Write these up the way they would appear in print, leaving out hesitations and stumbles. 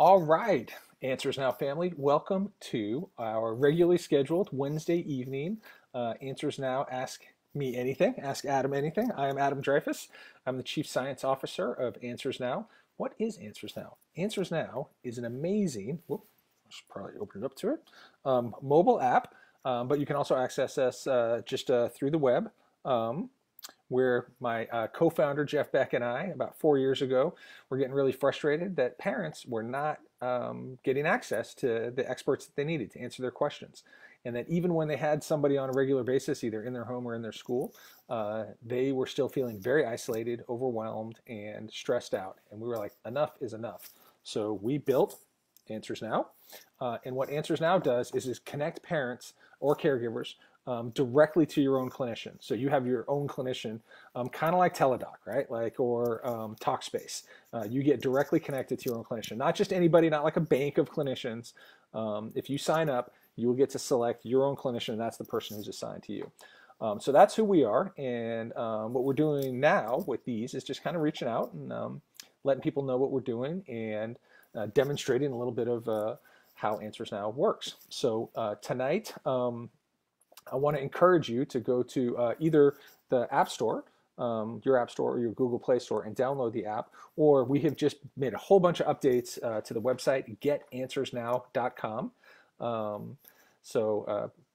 All right, Answers Now family, welcome to our regularly scheduled Wednesday evening Answers Now Ask Me Anything, Ask Adam Anything. I am Adam Dreyfus. I'm the Chief Science Officer of Answers Now. What is Answers Now? Answers Now is an amazing, I should probably open it up to it, mobile app, but you can also access us just through the web. Where my co-founder Jeff Beck and I, about 4 years ago, were getting really frustrated that parents were not getting access to the experts that they needed to answer their questions. And that even when they had somebody on a regular basis, either in their home or in their school, they were still feeling very isolated, overwhelmed, and stressed out. And we were like, enough is enough. So we built Answers Now. And what Answers Now does is connect parents or caregivers directly to your own clinician. So you have your own clinician, kind of like Teledoc, right? Or Talkspace. You get directly connected to your own clinician, not just anybody, not like a bank of clinicians. If you sign up, you will get to select your own clinician, and that's the person who's assigned to you. So that's who we are, and what we're doing now with these is just kind of reaching out and letting people know what we're doing and demonstrating a little bit of how Answers Now works. So tonight, I want to encourage you to go to either the App Store, your App Store or your Google Play Store, and download the app. Or we have just made a whole bunch of updates to the website, getanswersnow.com.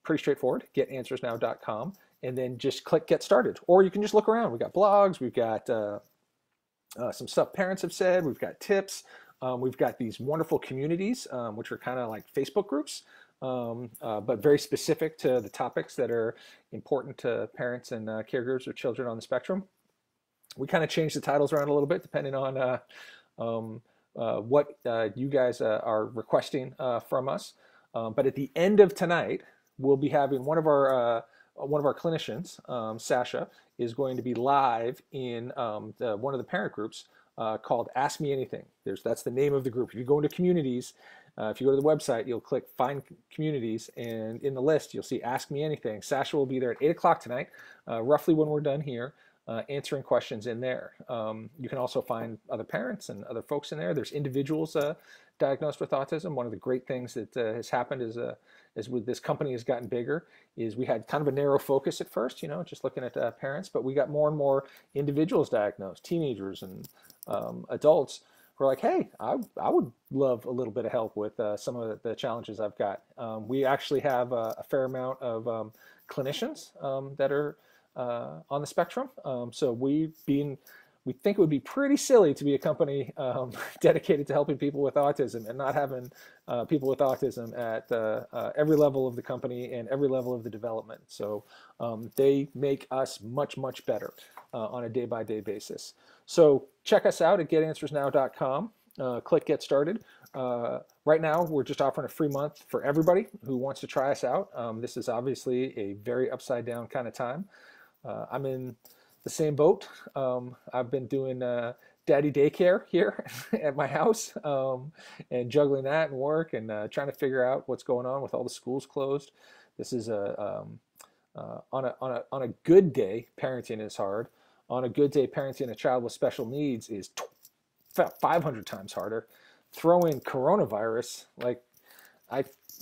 Pretty straightforward, getanswersnow.com. And then just click Get Started. Or you can just look around. We've got blogs, we've got some stuff parents have said, we've got tips. We've got these wonderful communities, which are kind of like Facebook groups. But very specific to the topics that are important to parents and caregivers of children on the spectrum. We kind of change the titles around a little bit depending on what you guys are requesting from us. But at the end of tonight, we'll be having one of our clinicians, Sasha, is going to be live in one of the parent groups called Ask Me Anything. That's the name of the group. If you go into communities, if you go to the website, you'll click Find Communities, and in the list, you'll see Ask Me Anything. Sasha will be there at 8 o'clock tonight, roughly when we're done here, answering questions in there. You can also find other parents and other folks in there. There's individuals diagnosed with autism. One of the great things that has happened is with this company has gotten bigger, is we had kind of a narrow focus at first, just looking at parents, but we got more and more individuals diagnosed, teenagers and adults. We're like, hey, I would love a little bit of help with some of the challenges I've got. We actually have a fair amount of clinicians that are on the spectrum. So we think it would be pretty silly to be a company dedicated to helping people with autism and not having people with autism at every level of the company and every level of the development. So they make us much, much better on a day-by-day basis. So check us out at getanswersnow.com. Click Get Started. Right now, we're just offering a free month for everybody who wants to try us out. This is obviously a very upside-down kind of time. I'm in the same boat. I've been doing daddy daycare here at my house and juggling that and work and trying to figure out what's going on with all the schools closed. This is on a good day, parenting is hard. On a good day, parenting a child with special needs is 500 times harder. Throw in coronavirus,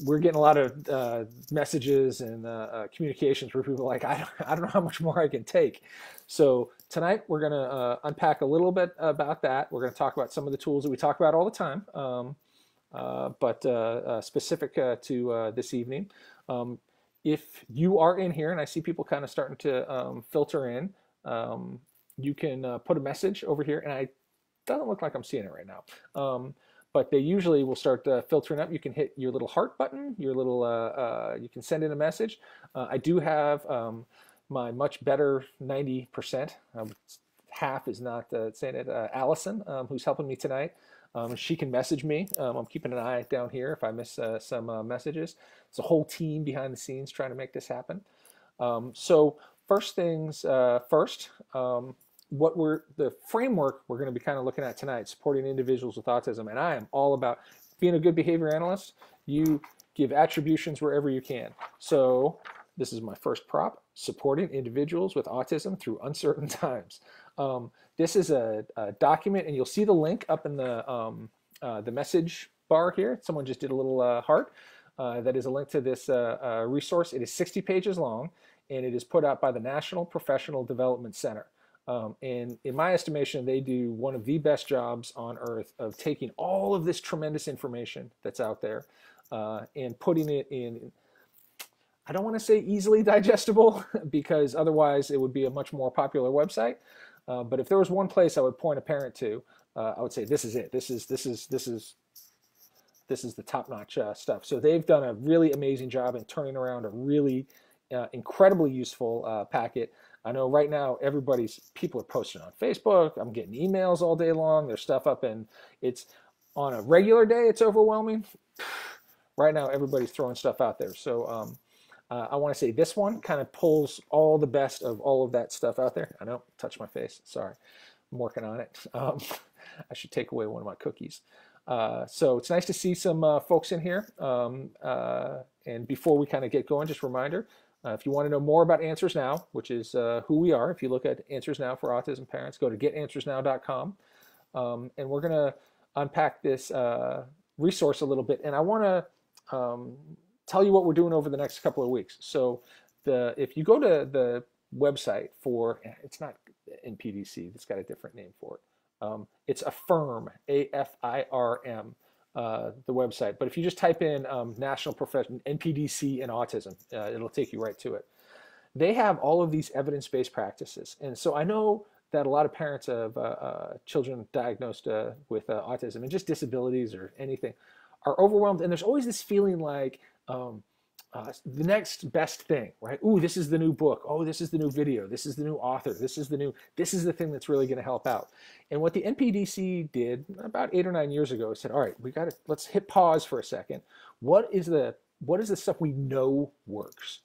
we're getting a lot of messages and communications where people are like, I don't know how much more I can take. So tonight we're going to unpack a little bit about that. We're going to talk about some of the tools that we talk about all the time, but specific to this evening. If you are in here, and I see people kind of starting to filter in, you can put a message over here, and it doesn't look like I'm seeing it right now. But they usually will start filtering up. You can hit your little heart button, your little, you can send in a message. I do have my much better 90%, half is not saying it, Allison, who's helping me tonight. She can message me. I'm keeping an eye down here if I miss some messages. It's a whole team behind the scenes trying to make this happen. So first things first, the framework we're going to be kind of looking at tonight, supporting individuals with autism. And I am all about being a good behavior analyst. You give attributions wherever you can. So this is my first prop, supporting individuals with autism through uncertain times. This is a document, and you'll see the link up in the message bar here, someone just did a little heart. That is a link to this resource. It is 60 pages long, and it is put out by the National Professional Development Center. And in my estimation, they do one of the best jobs on earth of taking all of this tremendous information that's out there and putting it in, I don't want to say easily digestible, because otherwise it would be a much more popular website. But if there was one place I would point a parent to, I would say this is it. This is the top-notch stuff. So they've done a really amazing job in turning around a really incredibly useful packet. I know right now people are posting on Facebook. I'm getting emails all day long. There's stuff up, and it's on a regular day, it's overwhelming. Right now, everybody's throwing stuff out there. So I want to say this one kind of pulls all the best of all of that stuff out there. I know, touch my face. Sorry, I'm working on it. I should take away one of my cookies. So it's nice to see some folks in here. And before we kind of get going, just a reminder, if you want to know more about Answers Now, which is who we are, if you look at Answers Now for Autism Parents, go to getanswersnow.com. And we're going to unpack this resource a little bit. And I want to tell you what we're doing over the next couple of weeks. So if you go to the website for, it's not NPDC, it's got a different name for it. It's Affirm, AFIRM, the website. But if you just type in National Profession, NPDC and Autism, it'll take you right to it. They have all of these evidence-based practices. And so I know that a lot of parents of children diagnosed with autism and just disabilities or anything are overwhelmed. And there's always this feeling like the next best thing, right? Ooh, this is the new book. Oh, this is the new video. This is the new author. This is the thing that's really going to help out. And what the NPDC did about 8 or 9 years ago is said, all right, let's hit pause for a second. What is the stuff we know works?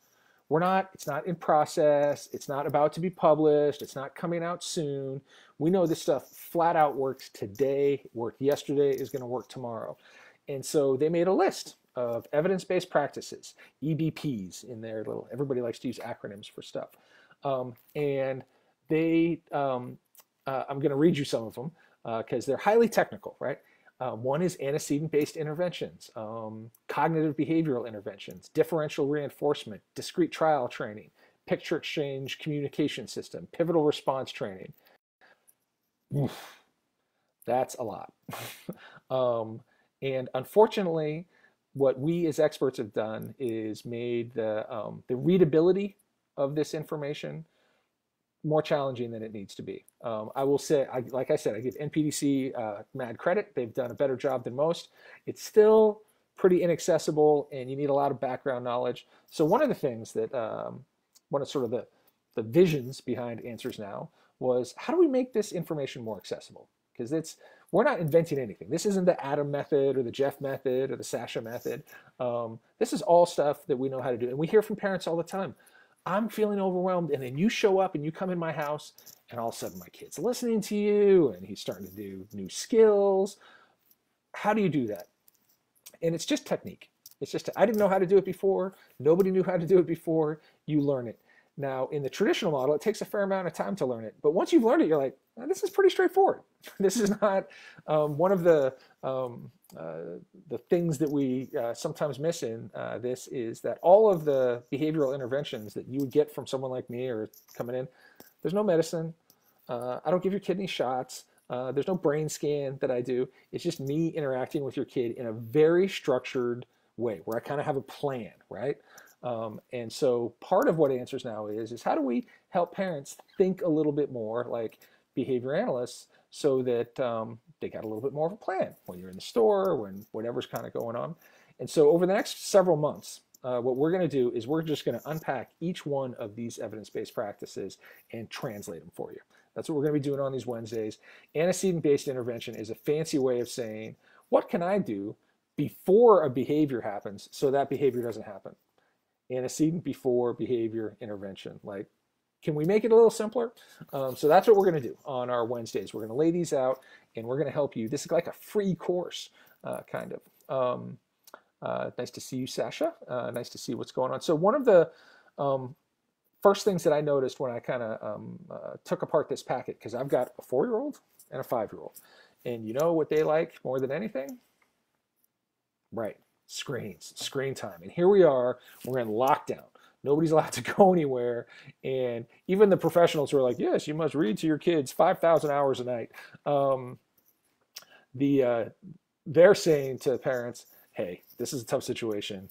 It's not in process. It's not about to be published. It's not coming out soon. We know this stuff flat out works today, worked yesterday, is going to work tomorrow. And so they made a list of evidence-based practices, EBPs in their little, everybody likes to use acronyms for stuff. And they, I'm going to read you some of them because they're highly technical, right? One is antecedent-based interventions, cognitive behavioral interventions, differential reinforcement, discrete trial training, picture exchange communication system, pivotal response training. Oof, that's a lot. And unfortunately, what we as experts have done is made the readability of this information more challenging than it needs to be. I will say, like I said, I give NPDC mad credit. They've done a better job than most. It's still pretty inaccessible, and you need a lot of background knowledge. So one of the things that, one of sort of the visions behind Answers Now was, how do we make this information more accessible? Because we're not inventing anything. This isn't the Adam method or the Jeff method or the Sasha method. This is all stuff that we know how to do. And we hear from parents all the time. I'm feeling overwhelmed, and then you show up and you come in my house, and all of a sudden my kid's listening to you, and he's starting to do new skills. How do you do that? And it's just technique. It's just, I didn't know how to do it before. Nobody knew how to do it before. You learn it. Now, in the traditional model, it takes a fair amount of time to learn it. But once you've learned it, you're like, oh, this is pretty straightforward. This is not one of the things that we sometimes miss in this is that all of the behavioral interventions that you would get from someone like me or coming in, there's no medicine. I don't give your kid any shots. There's no brain scan that I do. It's just me interacting with your kid in a very structured way where I kind of have a plan, right? And so part of what Answers Now is how do we help parents think a little bit more like behavior analysts so that they got a little bit more of a plan when you're in the store, when whatever's kind of going on. And so over the next several months, what we're going to do is we're just going to unpack each one of these evidence-based practices and translate them for you. That's what we're going to be doing on these Wednesdays. Antecedent-based intervention is a fancy way of saying, what can I do before a behavior happens so that behavior doesn't happen? Antecedent before behavior intervention. Like, can we make it a little simpler? So that's what we're going to do on our Wednesdays. We're going to lay these out, and we're going to help you. This is like a free course, kind of. Nice to see you, Sasha. Nice to see what's going on. So one of the first things that I noticed when I kind of took apart this packet, because I've got a 4-year-old and a 5-year-old, and you know what they like more than anything? Right. Screens, screen time. And here we are, we're in lockdown. Nobody's allowed to go anywhere. And even the professionals who are like, yes, you must read to your kids 5,000 hours a night. Um, the They're saying to parents, hey, this is a tough situation.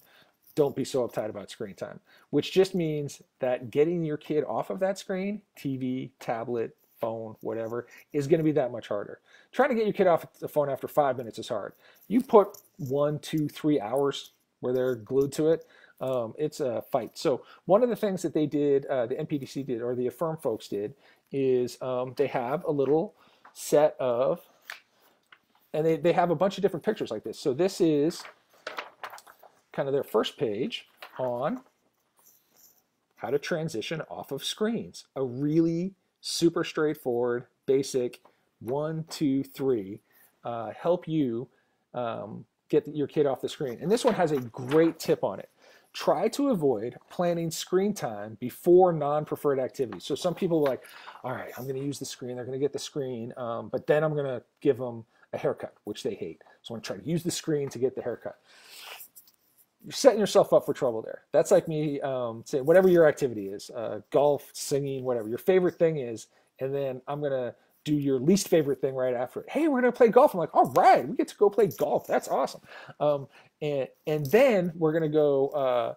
Don't be so uptight about screen time, which just means that getting your kid off of that screen, TV, tablet, phone, whatever, is going to be that much harder. Trying to get your kid off the phone after 5 minutes is hard. You put 1, 2, 3 hours where they're glued to it, it's a fight. So one of the things that they did, the NPDC did, or the Affirm folks did, is they have a little set of, and they have a bunch of different pictures like this. So this is kind of their first page on how to transition off of screens. A really super straightforward, basic 1, 2, 3 help you get your kid off the screen. And this one has a great tip on it. Try to avoid planning screen time before non-preferred activities. So some people are like, all right, I'm going to use the screen. They're going to get the screen, but then I'm going to give them a haircut, which they hate. So I'm going to try to use the screen to get the haircut. You're setting yourself up for trouble there. That's like me saying, whatever your activity is, golf, singing, whatever your favorite thing is, and then I'm going to do your least favorite thing right after it. Hey, we're going to play golf. I'm like, all right, we get to go play golf. That's awesome. And then we're going to go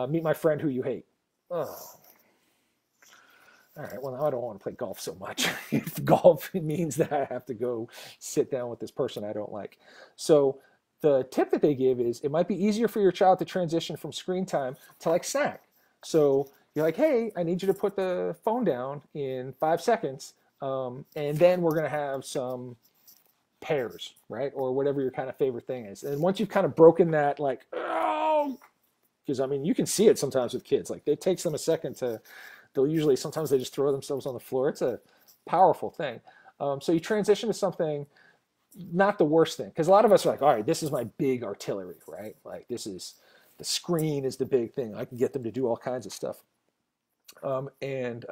meet my friend who you hate. Oh. All right, well, now I don't want to play golf so much. If golf means that I have to go sit down with this person I don't like. So the tip that they give is it might be easier for your child to transition from screen time to like snack. So you're like, hey, I need you to put the phone down in 5 seconds, and then we're going to have some pears, right? Or whatever your kind of favorite thing is. And once you've kind of broken that, like, oh, because I mean, you can see it sometimes with kids. Like it takes them a second to, they'll usually, sometimes they just throw themselves on the floor. It's a powerful thing. So you transition to something, not the worst thing, because a lot of us are like, all right, this is my big artillery, right? Like this is, the screen is the big thing. I can get them to do all kinds of stuff. And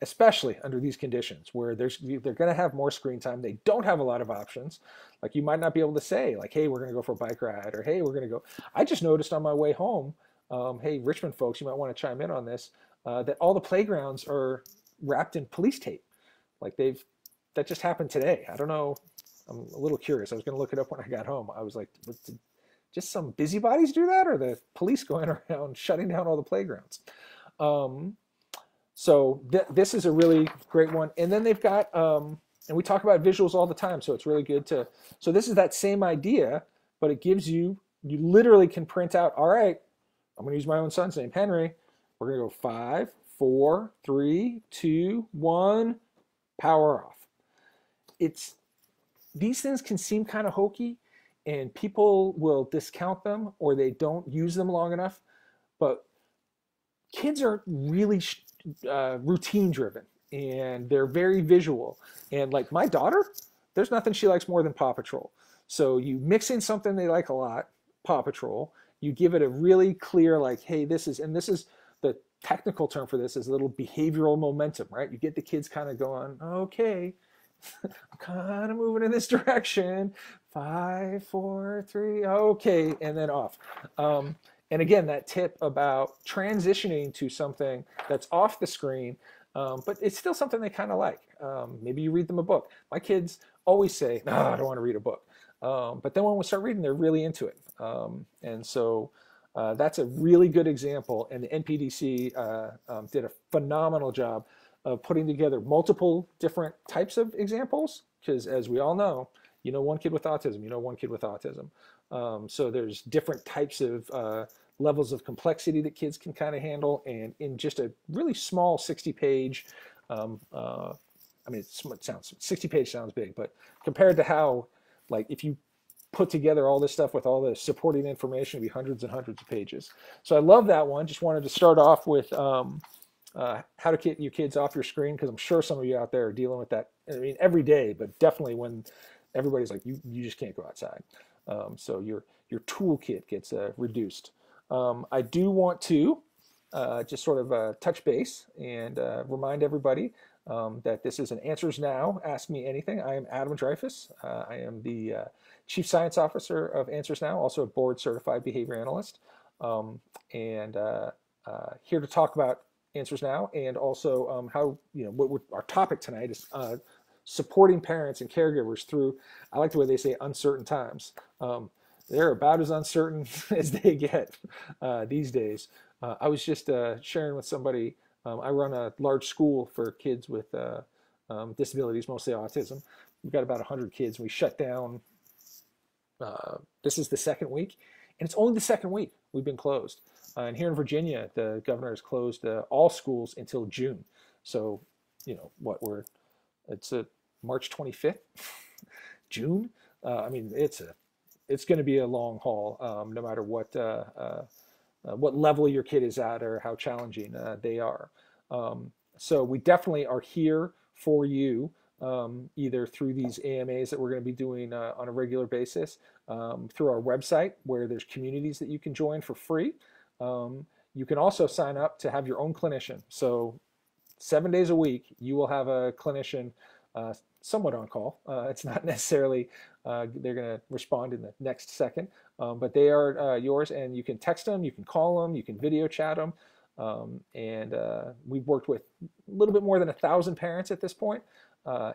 especially under these conditions where they're going to have more screen time. They don't have a lot of options. Like you might not be able to say like, hey, we're going to go for a bike ride, or hey, we're going to go. I just noticed on my way home, hey, Richmond folks, you might want to chime in on this, that all the playgrounds are wrapped in police tape. Like that just happened today. I don't know. I'm a little curious. I was going to look it up when I got home. I was like, did just some busybodies do that, or the police going around shutting down all the playgrounds? So this is a really great one. And then they've got, and we talk about visuals all the time, so it's really good to, so this is that same idea, but it gives you, you literally can print out, all right, I'm going to use my own son's name, Henry. We're going to go 5, 4, 3, 2, 1, power off. These things can seem kind of hokey, and people will discount them or they don't use them long enough, but kids are really routine driven, and they're very visual. And like my daughter, there's nothing she likes more than Paw Patrol. So you mix in something they like a lot, Paw Patrol, you give it a really clear like, hey, this is the technical term for this is a little behavioral momentum, right? You get the kids kind of going, okay, I'm kind of moving in this direction. 5, 4, 3, okay, and then off. And again, that tip about transitioning to something that's off the screen, but it's still something they kind of like. Maybe you read them a book. My kids always say, no, I don't want to read a book. But then when we start reading, they're really into it. And so that's a really good example. And the NPDC did a phenomenal job of putting together multiple different types of examples, because as we all know, you know one kid with autism, you know one kid with autism. So there's different types of levels of complexity that kids can kind of handle, and in just a really small 60-page, I mean, it sounds 60-page sounds big, but compared to how, like, if you put together all this stuff with all the supporting information, it'd be hundreds and hundreds of pages. So I love that one. Just wanted to start off with how to get your kids off your screen, because I'm sure some of you out there are dealing with that. I mean, every day, but definitely when everybody's like, you just can't go outside. So your toolkit gets reduced. I do want to just sort of touch base and remind everybody that this is an Answers Now, Ask Me Anything. I am Adam Dreyfus. I am the Chief Science Officer of Answers Now, also a board certified behavior analyst, and here to talk about Answers Now, and also how, what our topic tonight is supporting parents and caregivers through, I like the way they say, uncertain times. They're about as uncertain as they get these days. I was just sharing with somebody, I run a large school for kids with disabilities, mostly autism. We've got about 100 kids. We shut down, this is the second week, and it's only the second week we've been closed. And here in Virginia, the governor has closed all schools until June. So, it's March 25th, June. I mean, it's going to be a long haul, no matter what level your kid is at or how challenging they are. So we definitely are here for you, either through these AMAs that we're going to be doing on a regular basis, through our website where there's communities that you can join for free. You can also sign up to have your own clinician. So 7 days a week, you will have a clinician somewhat on call. It's not necessarily they're going to respond in the next second, but they are yours, and you can text them, you can call them, you can video chat them. And we've worked with a little bit more than 1,000 parents at this point,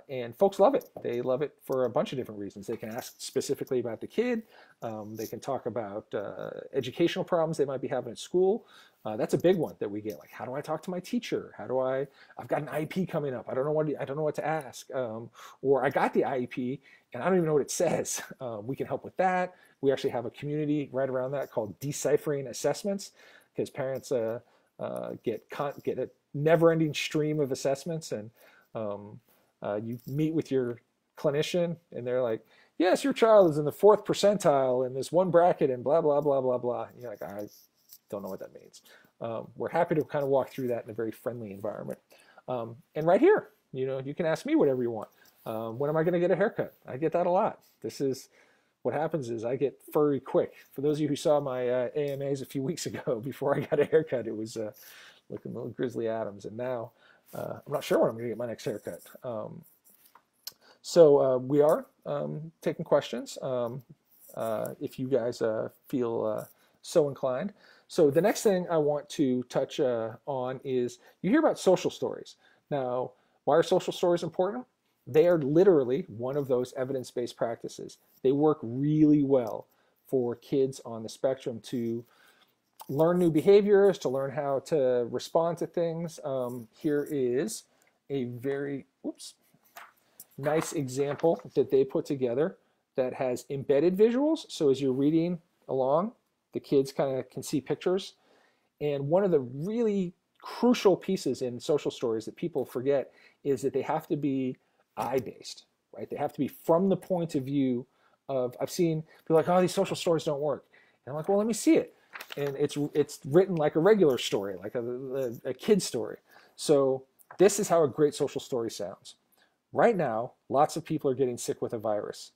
and folks love it. They love it for a bunch of different reasons. They can ask specifically about the kid. They can talk about educational problems they might be having at school. That's a big one that we get. Like, how do I talk to my teacher? I've got an IEP coming up. I don't know what to ask. Or I got the IEP and I don't even know what it says. We can help with that. We actually have a community right around that called Deciphering Assessments, because parents get a never-ending stream of assessments, and you meet with your clinician and they're like, yes, your child is in the 4th percentile in this one bracket and blah, blah, blah, blah, blah. And you're like, I don't know what that means. We're happy to kind of walk through that in a very friendly environment. And right here, you can ask me whatever you want. When am I going to get a haircut? I get that a lot. What happens is I get furry quick. For those of you who saw my AMAs a few weeks ago, before I got a haircut, it was looking a little Grizzly Adams. And now I'm not sure when I'm going to get my next haircut. So we are taking questions if you guys feel so inclined. So the next thing I want to touch on is, you hear about social stories. Now, why are social stories important? They are literally one of those evidence-based practices. They work really well for kids on the spectrum to learn new behaviors, to learn how to respond to things. Here is a very nice example that they put together that has embedded visuals. So as you're reading along, the kids kind of can see pictures. And one of the really crucial pieces in social stories that people forget is that they have to be eye-based, right? They have to be from the point of view of, I've seen people like, oh, these social stories don't work. And I'm like, well, let me see it. And it's written like a regular story, like a kid's story. So this is how a great social story sounds. Right now, lots of people are getting sick with a virus.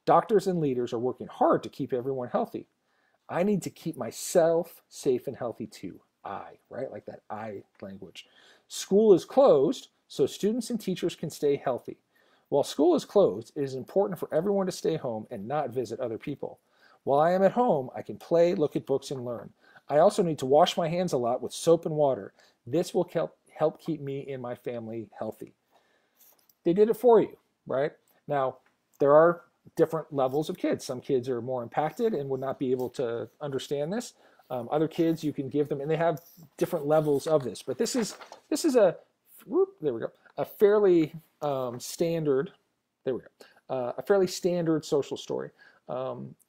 Doctors and leaders are working hard to keep everyone healthy. I need to keep myself safe and healthy too. Right? Like that I language. School is closed, so students and teachers can stay healthy. While school is closed, it is important for everyone to stay home and not visit other people. While I am at home, I can play, look at books, and learn. I also need to wash my hands a lot with soap and water. This will help keep me and my family healthy. They did it for you, right? Now, there are different levels of kids. Some kids are more impacted and would not be able to understand this. Other kids, you can give them, and they have different levels of this. But this is a fairly standard. A fairly standard social story.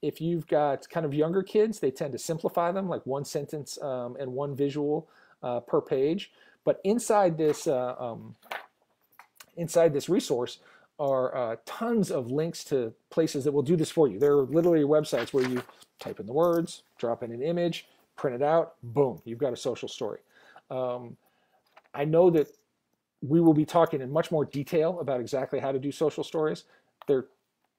If you've got kind of younger kids, they tend to simplify them, like one sentence and one visual per page. But inside this resource are tons of links to places that will do this for you. There are literally websites where you type in the words, drop in an image, print it out, boom, you've got a social story. I know that we will be talking in much more detail about exactly how to do social stories. They're,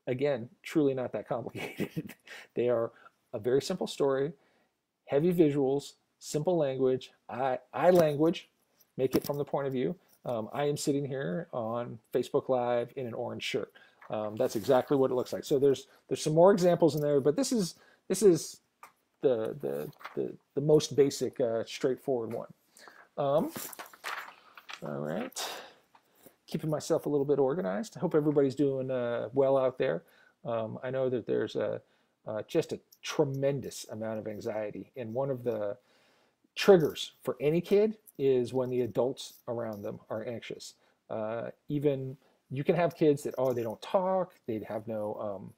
again, truly not that complicated. They are a very simple story, heavy visuals, simple language, I language, make it from the point of view. I am sitting here on Facebook Live in an orange shirt. That's exactly what it looks like. So there's some more examples in there, but this is the most basic, straightforward one. All right, keeping myself a little bit organized. I hope everybody's doing well out there. I know that there's just a tremendous amount of anxiety, and one of the triggers for any kid is when the adults around them are anxious. Even you can have kids that, oh, they don't talk, they have no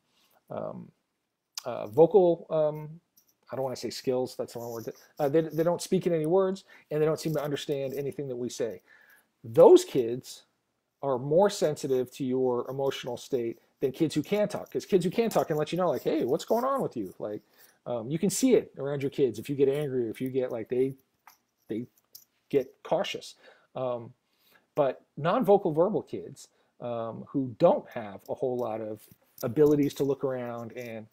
vocal, I don't want to say skills, that's the wrong word. They don't speak in any words, and they don't seem to understand anything that we say. Those kids are more sensitive to your emotional state than kids who can talk, because kids who can talk can let you know, like, hey, what's going on with you? Like, you can see it around your kids. If you get angry, if you get like, they get cautious. But non-vocal verbal kids who don't have a whole lot of abilities to look around and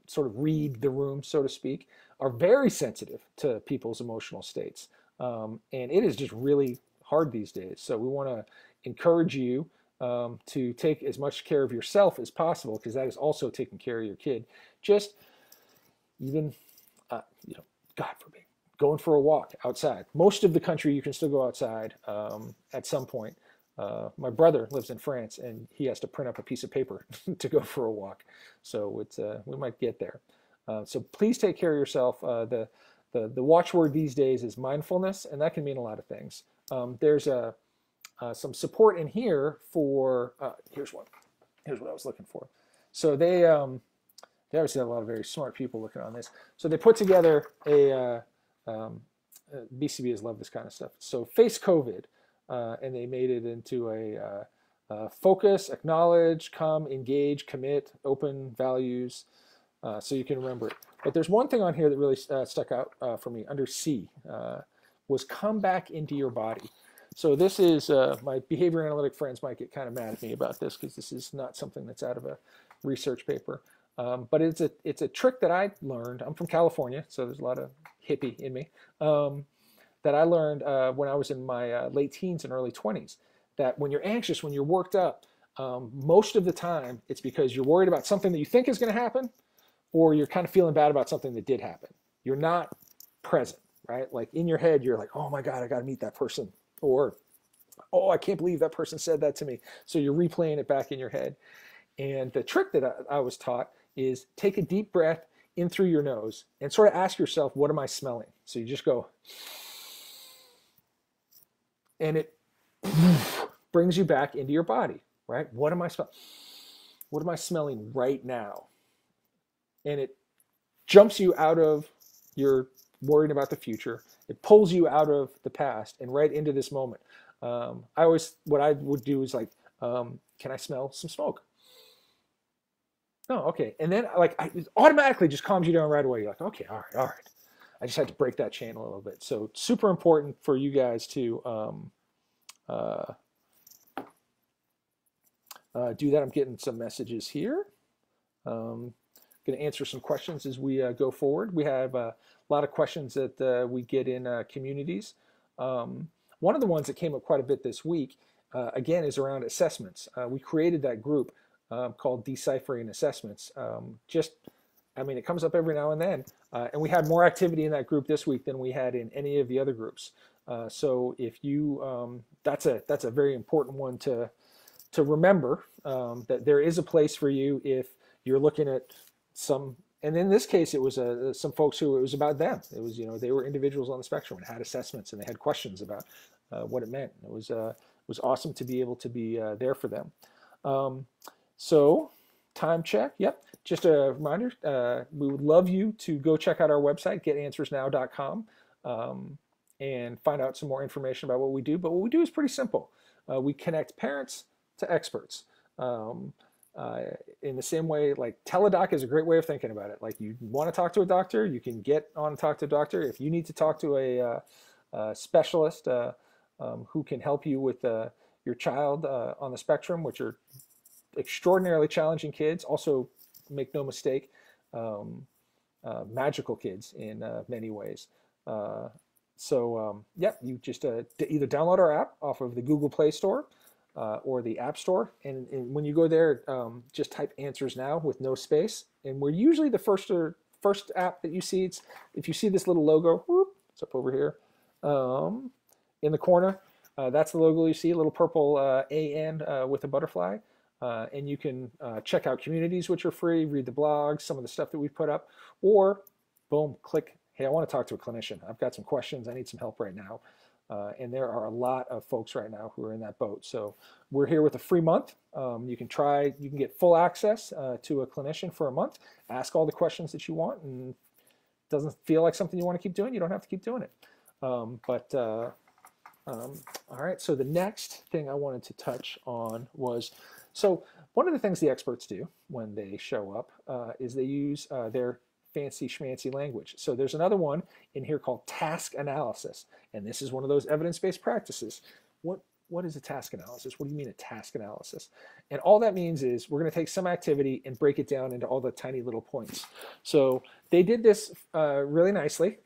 sort of read the room, so to speak, are very sensitive to people's emotional states. And it is just really hard these days. So we want to encourage you to take as much care of yourself as possible, because that is also taking care of your kid. Just even, God forbid, going for a walk outside. Most of the country, you can still go outside at some point. My brother lives in France, and he has to print up a piece of paper to go for a walk. So it's we might get there. So please take care of yourself. The watchword these days is mindfulness, and that can mean a lot of things. There's some support in here for, here's what I was looking for. So they obviously have a lot of very smart people looking on this. So they put together BCB has loved this kind of stuff. So Face COVID, and they made it into a focus, acknowledge, come, engage, commit, open, values, so you can remember it. But there's one thing on here that really stuck out for me under C, was come back into your body. So this is, my behavior analytic friends might get kind of mad at me about this, because this is not something that's out of a research paper. But it's a trick that I learned. I'm from California, so there's a lot of hippie in me, that I learned when I was in my late teens and early 20s, that when you're anxious, when you're worked up, most of the time it's because you're worried about something that you think is going to happen, or you're kind of feeling bad about something that did happen. You're not present, right? Like in your head, you're like, oh my God, I got to meet that person. Or, oh, I can't believe that person said that to me. So you're replaying it back in your head. And the trick that I was taught is take a deep breath in through your nose and sort of ask yourself, what am I smelling? So you just go, and it brings you back into your body, right? What am I smelling? What am I smelling right now? And it jumps you out of your worrying about the future. It pulls you out of the past and right into this moment. What I would do is like, can I smell some smoke? No, okay. And then it automatically just calms you down right away. You're like, okay, all right. I just had to break that chain a little bit. So super important for you guys to do that. I'm getting some messages here. Going to answer some questions as we go forward. We have a lot of questions that we get in communities. One of the ones that came up quite a bit this week, again, is around assessments. We created that group called Deciphering Assessments. It comes up every now and then. And we had more activity in that group this week than we had in any of the other groups. So if you, that's a very important one to remember, that there is a place for you if you're looking at some, and in this case, it was some folks who, it was about them. It was, they were individuals on the spectrum and had assessments, and they had questions about what it meant. It was awesome to be able to be there for them. So time check. Yep. Just a reminder, we would love you to go check out our website, getanswersnow.com, and find out some more information about what we do. But what we do is pretty simple. We connect parents to experts. In the same way, like teledoc is a great way of thinking about it. Like, you want to talk to a doctor, you can get on and talk to a doctor. If you need to talk to a specialist who can help you with your child on the spectrum, which are extraordinarily challenging kids, also make no mistake, magical kids in many ways. You just either download our app off of the Google Play Store, or the App Store. And when you go there, just type Answers Now with no space. And we're usually the first app that you see. If you see this little logo, whoop, it's up over here in the corner. That's the logo you see, a little purple AN with a butterfly. And you can check out communities, which are free, read the blogs, some of the stuff that we've put up, or boom, click, hey, I want to talk to a clinician. I've got some questions. I need some help right now. And there are a lot of folks right now who are in that boat. So we're here with a free month. You can get full access to a clinician for a month, ask all the questions that you want, and it doesn't feel like something you want to keep doing, you don't have to keep doing it. All right, so the next thing I wanted to touch on was, so one of the things the experts do when they show up is they use their fancy schmancy language. So there's another one in here called task analysis. And this is one of those evidence-based practices. What is a task analysis? What do you mean a task analysis? And all that means is we're going to take some activity and break it down into all the tiny little points. So they did this really nicely.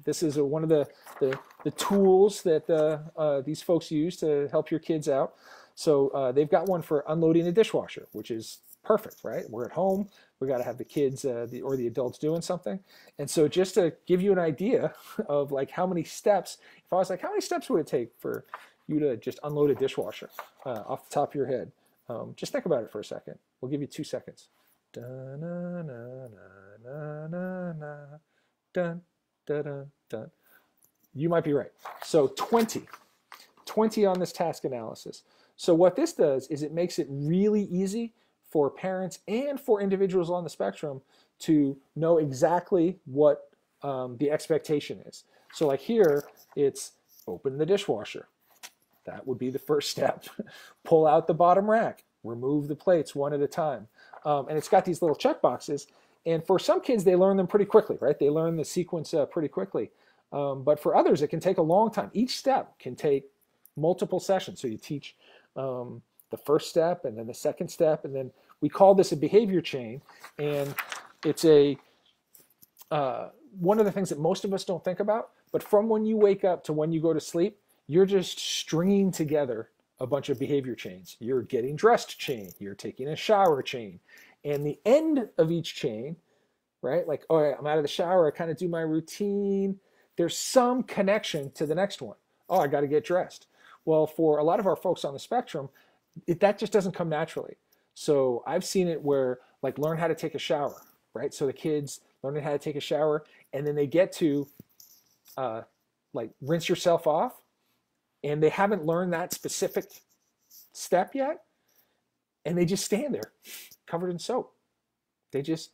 This is one of the tools that these folks use to help your kids out. So they've got one for unloading a dishwasher, which is perfect, right? We're at home. We got to have the kids or the adults doing something. And so just to give you an idea of like how many steps, if I was like, how many steps would it take for you to just unload a dishwasher off the top of your head? Just think about it for a second. We'll give you 2 seconds. Dun, na, na, na, na, na, dun, dun, dun, dun. You might be right. So 20 on this task analysis. So what this does is it makes it really easy for parents and for individuals on the spectrum to know exactly what the expectation is. So like here, it's open the dishwasher. That would be the first step. Pull out the bottom rack. Remove the plates one at a time. And it's got these little check boxes. And for some kids, they learn them pretty quickly, right? They learn the sequence pretty quickly. But for others, it can take a long time. Each step can take multiple sessions. So you teach the first step and then the second step, and then we call this a behavior chain. And it's one of the things that most of us don't think about, but from when you wake up to when you go to sleep, you're just stringing together a bunch of behavior chains. You're getting dressed chain, you're taking a shower chain, and the end of each chain, right? Like, all right, I'm out of the shower, I kind of do my routine. There's some connection to the next one. Oh, I got to get dressed. Well, for a lot of our folks on the spectrum, that just doesn't come naturally. So I've seen it where like learn how to take a shower, right? So the kids learning how to take a shower, and then they get to like rinse yourself off, and they haven't learned that specific step yet, and they just stand there covered in soap. It's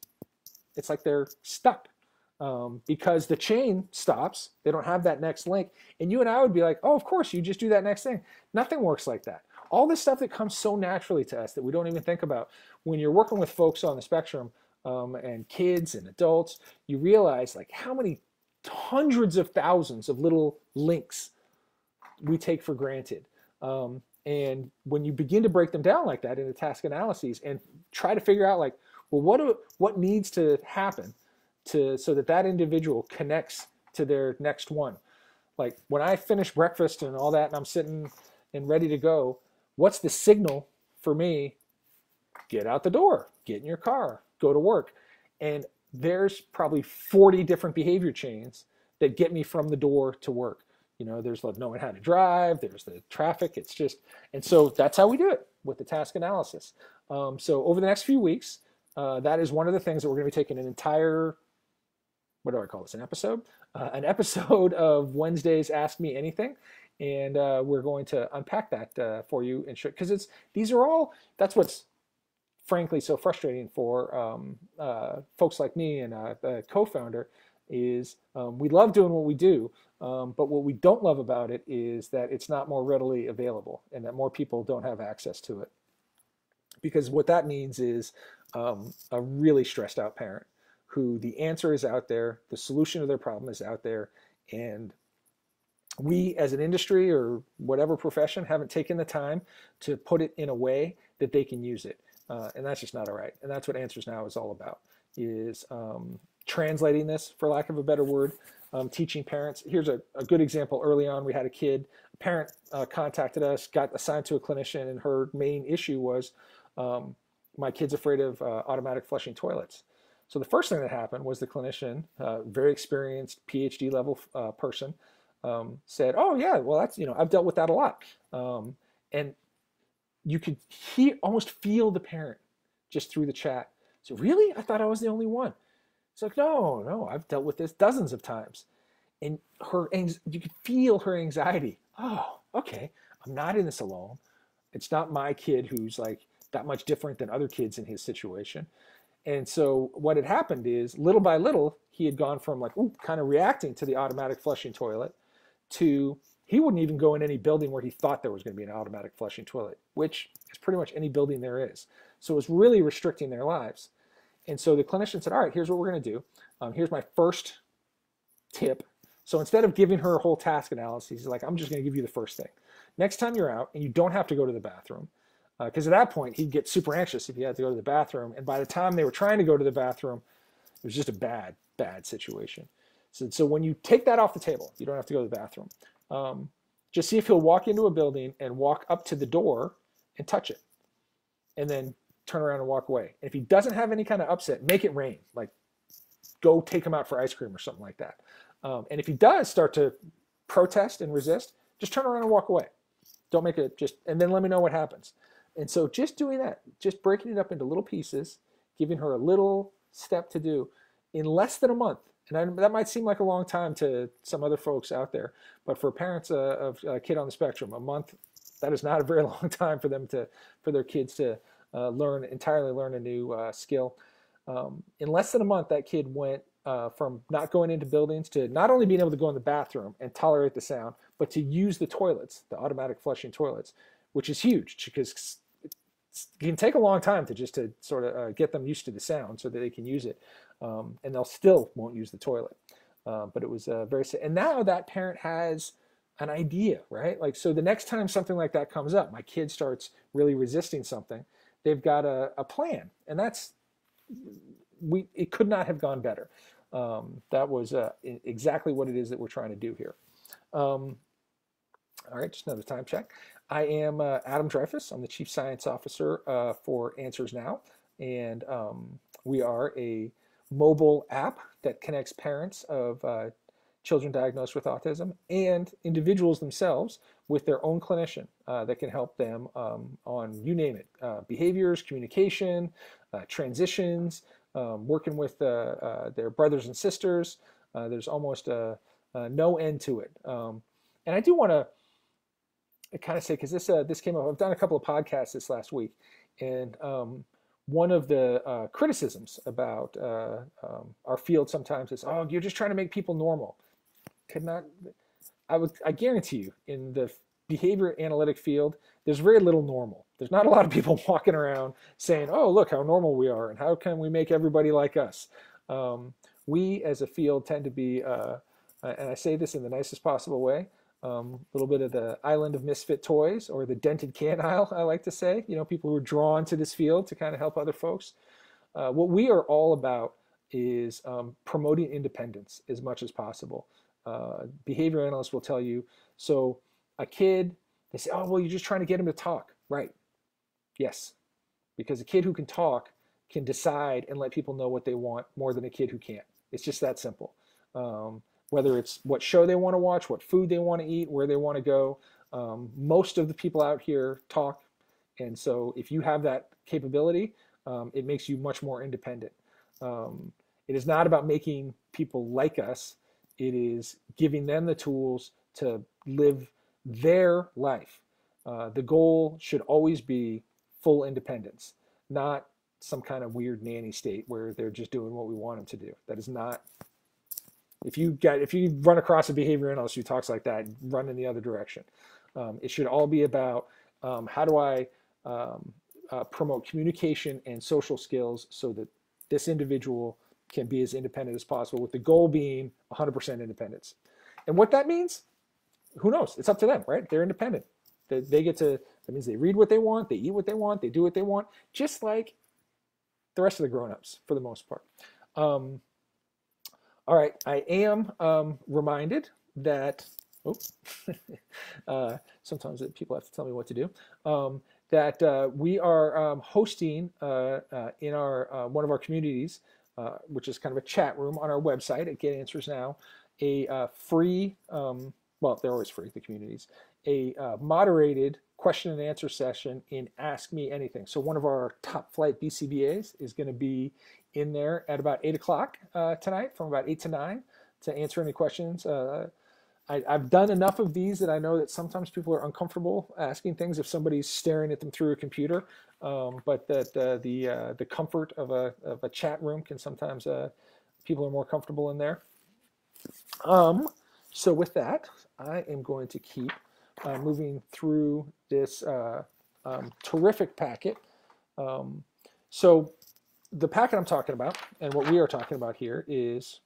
like they're stuck because the chain stops. They don't have that next link. And you and I would be like, oh, of course, you just do that next thing. Nothing works like that. All this stuff that comes so naturally to us that we don't even think about. When you're working with folks on the spectrum and kids and adults, you realize like how many hundreds of thousands of little links we take for granted. And when you begin to break them down like that into task analyses and try to figure out like, well, what needs to happen so that individual connects to their next one. Like when I finish breakfast and all that and I'm sitting and ready to go, what's the signal for me? Get out the door, get in your car, go to work. And there's probably 40 different behavior chains that get me from the door to work. You know, there's knowing how to drive, there's the traffic, it's just, and so that's how we do it with the task analysis. So over the next few weeks, that is one of the things that we're going to be taking an entire, what do I call this, an episode of Wednesday's Ask Me Anything. And we're going to unpack that for you and show, because these are all, that's what's frankly so frustrating for folks like me and the co-founder is we love doing what we do, but what we don't love about it is that it's not more readily available and that more people don't have access to it. Because what that means is a really stressed out parent who the answer is out there, the solution to their problem is out there, and we as an industry or whatever profession haven't taken the time to put it in a way that they can use it. And that's just not all right. And that's what Answers Now is all about, is translating this, for lack of a better word, teaching parents. Here's a good example. Early on, we had a parent contacted us, got assigned to a clinician, and her main issue was, my kid's afraid of automatic flushing toilets. So the first thing that happened was the clinician, very experienced PhD level person, said, "Oh yeah, well that's, I've dealt with that a lot," and you could almost feel the parent just through the chat. So really, I thought I was the only one. It's like, no, I've dealt with this dozens of times, and you could feel her anxiety. Oh, okay, I'm not in this alone. It's not my kid who's like that much different than other kids in his situation. And so what had happened is, little by little, he had gone from like, kind of reacting to the automatic flushing toilet to he wouldn't even go in any building where he thought there was going to be an automatic flushing toilet, which is pretty much any building there is. So it was really restricting their lives. And so the clinician said, all right, here's what we're going to do. Here's my first tip. So instead of giving her a whole task analysis, he's like, I'm just going to give you the first thing. Next time you're out and you don't have to go to the bathroom, because at that point he'd get super anxious if he had to go to the bathroom. And by the time they were trying to go to the bathroom, it was just a bad situation. So when you take that off the table, you don't have to go to the bathroom. Just see if he'll walk into a building and walk up to the door and touch it, and then turn around and walk away. And if he doesn't have any kind of upset, make it rain. Like, go take him out for ice cream or something like that. And if he does start to protest and resist, just turn around and walk away. Don't make it and then let me know what happens. And so just doing that, just breaking it up into little pieces, giving her a little step to do in less than a month. And that might seem like a long time to some other folks out there, but for parents of a kid on the spectrum, a month, that is not a very long time for their kids to entirely learn a new skill. In less than a month, that kid went from not going into buildings to not only being able to go in the bathroom and tolerate the sound, but to use the toilets, the automatic flushing toilets, which is huge because it can take a long time to sort of get them used to the sound so that they can use it. And they'll still won't use the toilet. But it was and now that parent has an idea, right? Like, so the next time something like that comes up, my kid starts really resisting something, they've got a plan. And it could not have gone better. That was exactly what it is that we're trying to do here. All right, just another time check. I am Adam Dreyfus. I'm the Chief Science Officer for Answers Now. And we are a mobile app that connects parents of children diagnosed with autism and individuals themselves with their own clinician that can help them on, you name it, behaviors, communication, transitions, working with their brothers and sisters. There's almost no end to it. And I do want to kind of say, because this came up, I've done a couple of podcasts this last week, and one of the criticisms about our field sometimes is, oh, you're just trying to make people normal. I guarantee you, in the behavior analytic field, there's very little normal. There's not a lot of people walking around saying, oh, look how normal we are, and how can we make everybody like us? We as a field tend to be, and I say this in the nicest possible way, a little bit of the island of misfit toys, or the dented can aisle, I like to say. People who are drawn to this field to kind of help other folks. What we are all about is promoting independence as much as possible. Behavior analysts will tell you, so a kid, they say, oh, well, you're just trying to get him to talk. Right. Yes. Because a kid who can talk can decide and let people know what they want more than a kid who can't. It's just that simple. Whether it's what show they want to watch, what food they want to eat, where they want to go. Most of the people out here talk. And so if you have that capability, it makes you much more independent. It is not about making people like us. It is giving them the tools to live their life. The goal should always be full independence, not some kind of weird nanny state where they're just doing what we want them to do. That is not. If you run across a behavior analyst who talks like that, run in the other direction. It should all be about how do I promote communication and social skills so that this individual can be as independent as possible, with the goal being 100% independence. And what that means, who knows? It's up to them, right? They're independent. They get to, that means they read what they want, they eat what they want, they do what they want, just like the rest of the grown-ups for the most part. All All right, I am reminded that, oh, sometimes people have to tell me what to do, that we are hosting in our one of our communities, which is kind of a chat room on our website at Get Answers Now, a free, well, they're always free, the communities, a moderated question and answer session in Ask Me Anything. So one of our top flight BCBAs is going to be in there at about 8 o'clock tonight, from about 8 to 9, to answer any questions. I've done enough of these that I know that sometimes people are uncomfortable asking things if somebody's staring at them through a computer, but that the comfort of a chat room can sometimes, people are more comfortable in there. So with that, I am going to keep moving through this terrific packet. So the packet I'm talking about, and what we are talking about here, is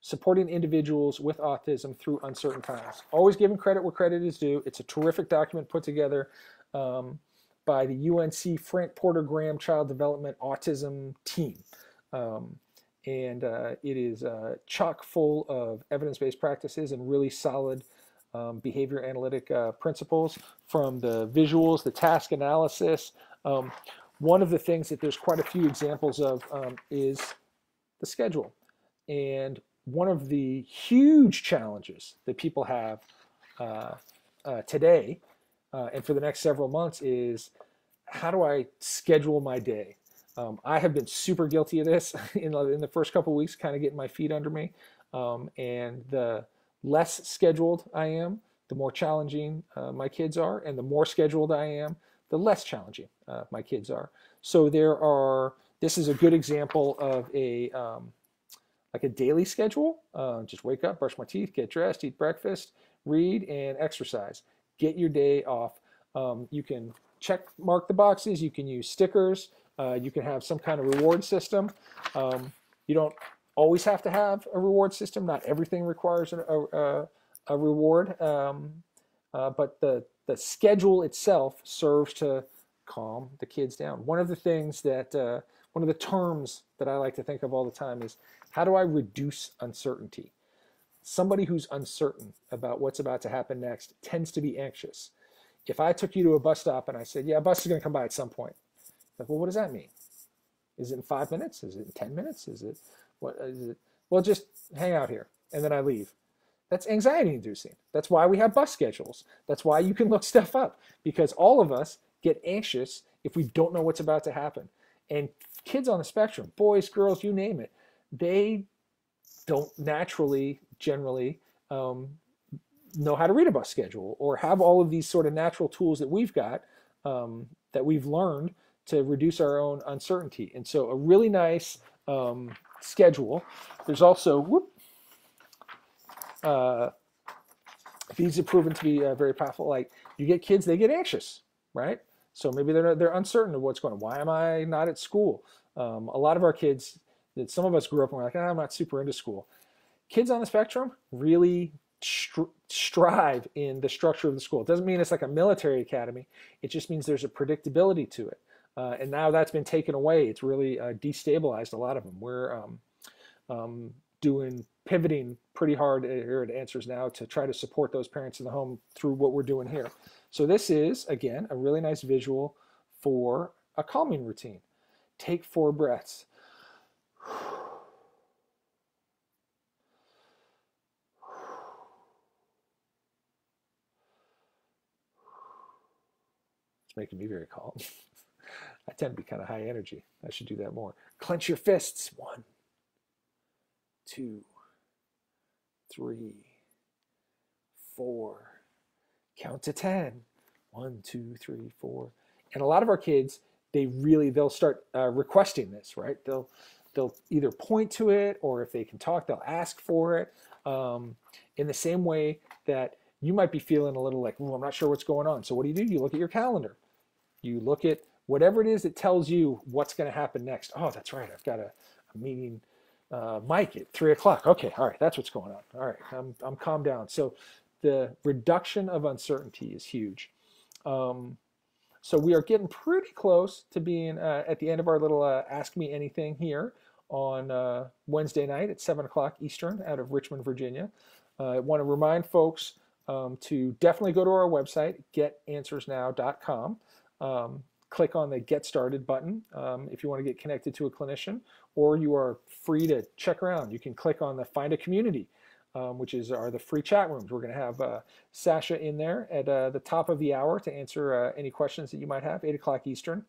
supporting individuals with autism through uncertain times. Always giving credit where credit is due. It's a terrific document put together by the UNC Frank Porter Graham Child Development Autism team. And it is chock full of evidence-based practices and really solid behavior analytic principles, from the visuals, the task analysis. One of the things that there's quite a few examples of is the schedule. And one of the huge challenges that people have today and for the next several months is, how do I schedule my day? I have been super guilty of this in the first couple of weeks, kind of getting my feet under me. And the less scheduled I am, the more challenging my kids are, and the more scheduled I am, the less challenging my kids are. So this is a good example of like a daily schedule. Just wake up, brush my teeth, get dressed, eat breakfast, read, and exercise. Get your day off. You can mark the boxes. You can use stickers. You can have some kind of reward system. You don't always have to have a reward system. Not everything requires a reward. But the schedule itself serves to calm the kids down. One of the things that, one of the terms that I like to think of all the time is, how do I reduce uncertainty? Somebody who's uncertain about what's about to happen next tends to be anxious. If I took you to a bus stop and I said, yeah, a bus is going to come by at some point. Like, well, what does that mean? Is it in 5 minutes? Is it in 10 minutes? Is it, what is it? Well, just hang out here. And then I leave. That's anxiety inducing. That's why we have bus schedules. That's why you can look stuff up, because all of us get anxious if we don't know what's about to happen. And kids on the spectrum, boys, girls, you name it, they don't naturally, generally, know how to read a bus schedule or have all of these sort of natural tools that we've got, that we've learned to reduce our own uncertainty. And so a really nice schedule. There's also, these have proven to be very powerful. Like, you get kids, they get anxious, right? So maybe they're uncertain of what's going on. Why am I not at school? A lot of our kids, that some of us grew up and we're like, I'm not super into school. Kids on the spectrum really strive in the structure of the school. It doesn't mean it's like a military academy. It just means there's a predictability to it. And now that's been taken away. It's really destabilized a lot of them. We're pivoting pretty hard here at Answers Now to try to support those parents in the home through what we're doing here. So this is, again, a really nice visual for a calming routine. Take 4 breaths. It's making me very calm. I tend to be kind of high energy. I should do that more. Clench your fists. 1, 2, 3, 4. Count to 10. 1, 2, 3, 4. And a lot of our kids, they'll start requesting this, right? They'll either point to it, or if they can talk, they'll ask for it. In the same way that you might be feeling a little like, I'm not sure what's going on. So what do? You look at your calendar. You look at whatever it is that tells you what's going to happen next. Oh, that's right. I've got a meeting, Mike, at 3 o'clock. Okay, all right, that's what's going on. All right, I'm calmed down. So the reduction of uncertainty is huge. So we are getting pretty close to being at the end of our little Ask Me Anything here on Wednesday night at 7 o'clock Eastern out of Richmond, Virginia. I want to remind folks to definitely go to our website, getanswersnow.com. Click on the Get Started button if you want to get connected to a clinician, or you are free to check around. You can click on the Find a Community, which are the free chat rooms. We're going to have Sasha in there at the top of the hour to answer any questions that you might have, 8 o'clock Eastern.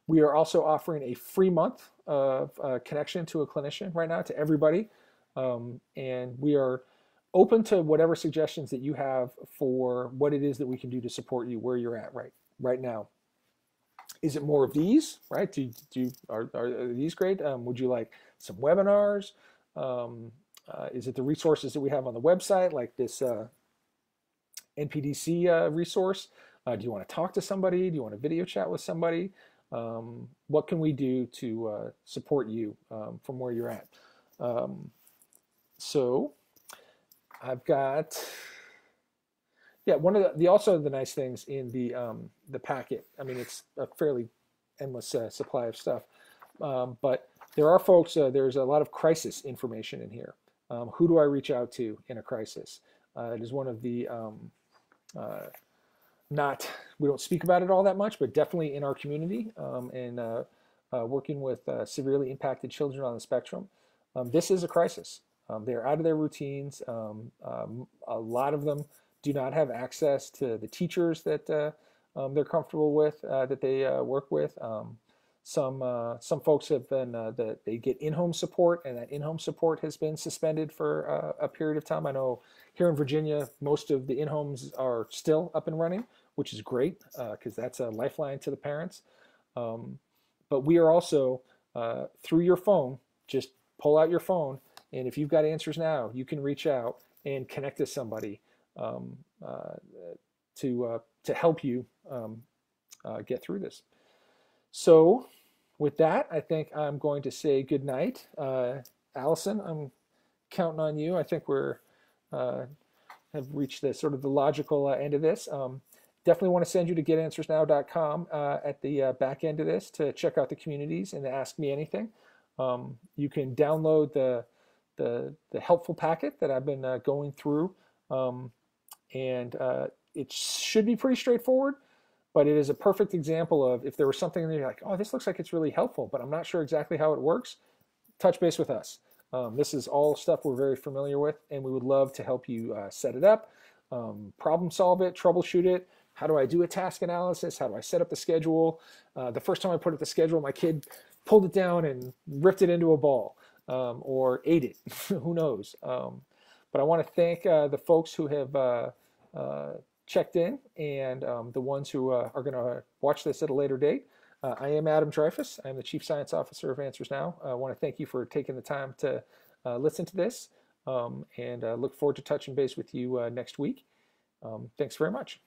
We are also offering a free month of connection to a clinician right now to everybody, and we are open to whatever suggestions that you have for what it is that we can do to support you where you're at right now. Is it more of these, right? Are these great? Would you like some webinars? Is it the resources that we have on the website, like this NPDC resource? Do you want to talk to somebody? Do you want to video chat with somebody? What can we do to support you from where you're at? So I've got, one of the also the nice things in the packet. I mean, it's a fairly endless supply of stuff, but there are folks. There's a lot of crisis information in here. Who do I reach out to in a crisis? It is one of the we don't speak about it all that much, but definitely in our community and working with severely impacted children on the spectrum. This is a crisis. They're out of their routines. A lot of them do not have access to the teachers that they're comfortable with, that they work with. Some folks have been, they get in-home support, and that in-home support has been suspended for a period of time. I know here in Virginia, most of the in-homes are still up and running, which is great because that's a lifeline to the parents. But we are also, through your phone, just pull out your phone, and if you've got Answers Now, you can reach out and connect to somebody to help you get through this. So with that, I think I'm going to say good night. Allison, I'm counting on you. I think we're have reached the sort of the logical end of this. Definitely want to send you to getanswersnow.com at the back end of this to check out the communities and to ask me anything. You can download the helpful packet that I've been going through, and it should be pretty straightforward, but it is a perfect example of if there was something that you're like, oh, this looks like it's really helpful, but I'm not sure exactly how it works, touch base with us. This is all stuff we're very familiar with, and we would love to help you set it up, problem solve it, troubleshoot it. How do I do a task analysis? How do I set up the schedule? The first time I put up the schedule, my kid pulled it down and ripped it into a ball. Or ate it, who knows. But I want to thank the folks who have checked in and the ones who are going to watch this at a later date. I am Adam Dreyfus. I'm the Chief Science Officer of Answers Now. I want to thank you for taking the time to listen to this and look forward to touching base with you next week. Thanks very much.